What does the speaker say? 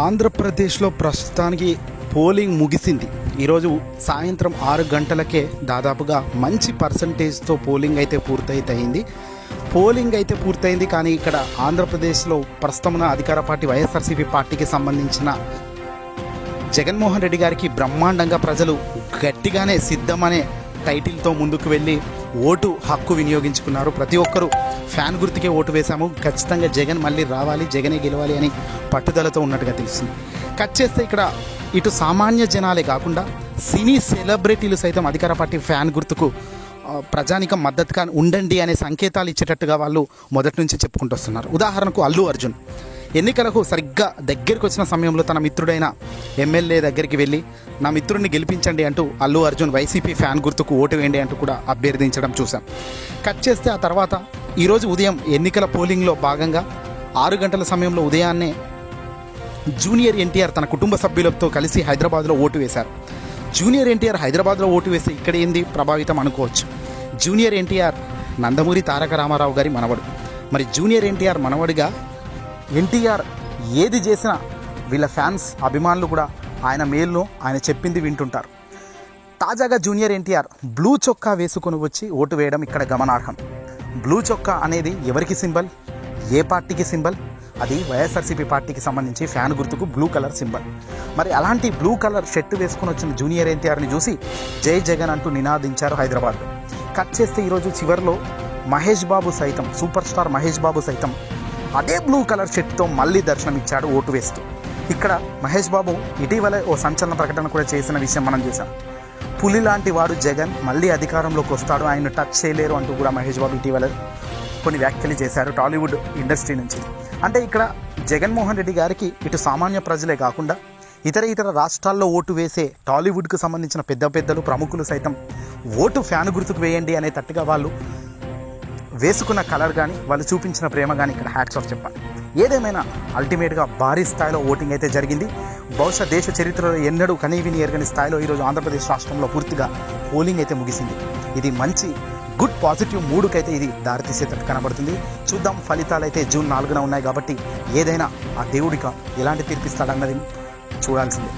ఆంధ్రప్రదేశ్లో ప్రస్తుతానికి పోలింగ్ ముగిసింది. ఈరోజు సాయంత్రం 6 గంటలకే దాదాపుగా మంచి పర్సంటేజ్తో పోలింగ్ అయితే పూర్తయింది. కానీ ఇక్కడ ఆంధ్రప్రదేశ్లో ప్రస్తుతం అధికార పార్టీ వైఎస్ఆర్సీపీ పార్టీకి సంబంధించిన జగన్మోహన్ రెడ్డి గారికి బ్రహ్మాండంగా ప్రజలు గట్టిగానే సిద్ధమనే టైటిల్తో ముందుకు వెళ్ళి ఓటు హక్కు వినియోగించుకున్నారు. ప్రతి ఒక్కరూ ఫ్యాన్ గుర్తుకే ఓటు వేశాము, ఖచ్చితంగా జగన్ మళ్ళీ రావాలి, జగనే గెలవాలి అని పట్టుదలతో ఉన్నట్టుగా తెలుస్తుంది. కట్ చేస్తే ఇక్కడ ఇటు సామాన్య జనాలే కాకుండా సినీ సెలబ్రిటీలు సైతం అధికార పార్టీ ఫ్యాన్ గుర్తుకు ప్రజానికం మద్దతుగా ఉండండి అనే సంకేతాలు ఇచ్చేటట్టుగా వాళ్ళు మొదటి నుంచి చెప్పుకుంటూ వస్తున్నారు. ఉదాహరణకు అల్లు అర్జున్ ఎన్నికలకు సరిగ్గా దగ్గరికి వచ్చిన సమయంలో తన మిత్రుడైన ఎమ్మెల్యే దగ్గరికి వెళ్ళి నా మిత్రుడిని గెలిపించండి అంటూ అల్లు అర్జున్ వైసీపీ ఫ్యాన్ గుర్తుకు ఓటు వేయండి అంటూ కూడా అభ్యర్థించడం చూసాం. కట్ చేస్తే ఆ తర్వాత ఈరోజు ఉదయం ఎన్నికల పోలింగ్లో భాగంగా 6 గంటల సమయంలో ఉదయాన్నే జూనియర్ ఎన్టీఆర్ తన కుటుంబ సభ్యులతో కలిసి హైదరాబాద్లో ఓటు వేశారు. జూనియర్ ఎన్టీఆర్ హైదరాబాద్లో ఓటు వేసి ఇక్కడ ఏంది ప్రభావితం అనుకోవచ్చు. జూనియర్ ఎన్టీఆర్ నందమూరి తారక రామారావు గారి మనవడు. మరి జూనియర్ ఎన్టీఆర్ మనవడిగా ఎన్టీఆర్ ఏది చేసినా వీళ్ళ ఫ్యాన్స్ అభిమానులు కూడా ఆయన మేలును ఆయన చెప్పింది వింటుంటారు. తాజాగా జూనియర్ ఎన్టీఆర్ బ్లూ చొక్కా వేసుకొని వచ్చి ఓటు వేయడం ఇక్కడ గమనార్హం. బ్లూ చొక్కా అనేది ఎవరికి సింబల్, ఏ పార్టీకి సింబల్? అది వైఎస్ఆర్సీపీ పార్టీకి సంబంధించి ఫ్యాన్ గుర్తుకు బ్లూ కలర్ సింబల్. మరి అలాంటి బ్లూ కలర్ షర్టు వేసుకొని వచ్చిన జూనియర్ ఎన్టీఆర్ని చూసి జై జగన్ అంటూ నినాదించారు హైదరాబాద్లో. కట్ చేస్తే ఈరోజు చివరిలో మహేష్ బాబు సైతం, సూపర్ స్టార్ మహేష్ బాబు సైతం అదే బ్లూ కలర్ షర్ట్తో మళ్ళీ దర్శనమిచ్చాడు ఓటు వేస్తూ. ఇక్కడ మహేష్ బాబు ఇటీవల ఓ సంచలన ప్రకటన కూడా చేసిన విషయం మనం చూసాం. పులి లాంటి వాడు జగన్ మళ్ళీ అధికారంలోకి వస్తాడు, ఆయన టచ్ చేయలేరు అంటూ కూడా మహేష్ బాబు ఇటీవల కొన్ని వ్యాఖ్యలు చేశారు టాలీవుడ్ ఇండస్ట్రీ నుంచి. అంటే ఇక్కడ జగన్మోహన్ రెడ్డి గారికి ఇటు సామాన్య ప్రజలే కాకుండా ఇతర రాష్ట్రాల్లో ఓటు వేసే టాలీవుడ్కు సంబంధించిన పెద్దలు ప్రముఖులు సైతం ఓటు ఫ్యాన్ గుర్తుకు వేయండి అనే తట్టుగా వాళ్ళు వేసుకున్న కలర్ కానీ వాళ్ళు చూపించిన ప్రేమ కానీ ఇక్కడ హ్యాట్స్ ఆఫ్ చెప్పాలి. ఏదేమైనా అల్టిమేట్గా భారీ స్థాయిలో ఓటింగ్ అయితే జరిగింది. బహుశా దేశ చరిత్రలో ఎన్నడూ కనీవిని ఎరగని స్థాయిలో ఈరోజు ఆంధ్రప్రదేశ్ రాష్ట్రంలో పూర్తిగా పోలింగ్ అయితే ముగిసింది. ఇది మంచి గుడ్ పాజిటివ్ మూడుకైతే ఇది దారితీసేటట్టు కనబడుతుంది. చూద్దాం, ఫలితాలు అయితే జూన్ 4న ఉన్నాయి కాబట్టి ఏదైనా ఆ దేవుడికి ఎలాంటి తీర్పిస్తాడన్నది చూడాల్సిందే.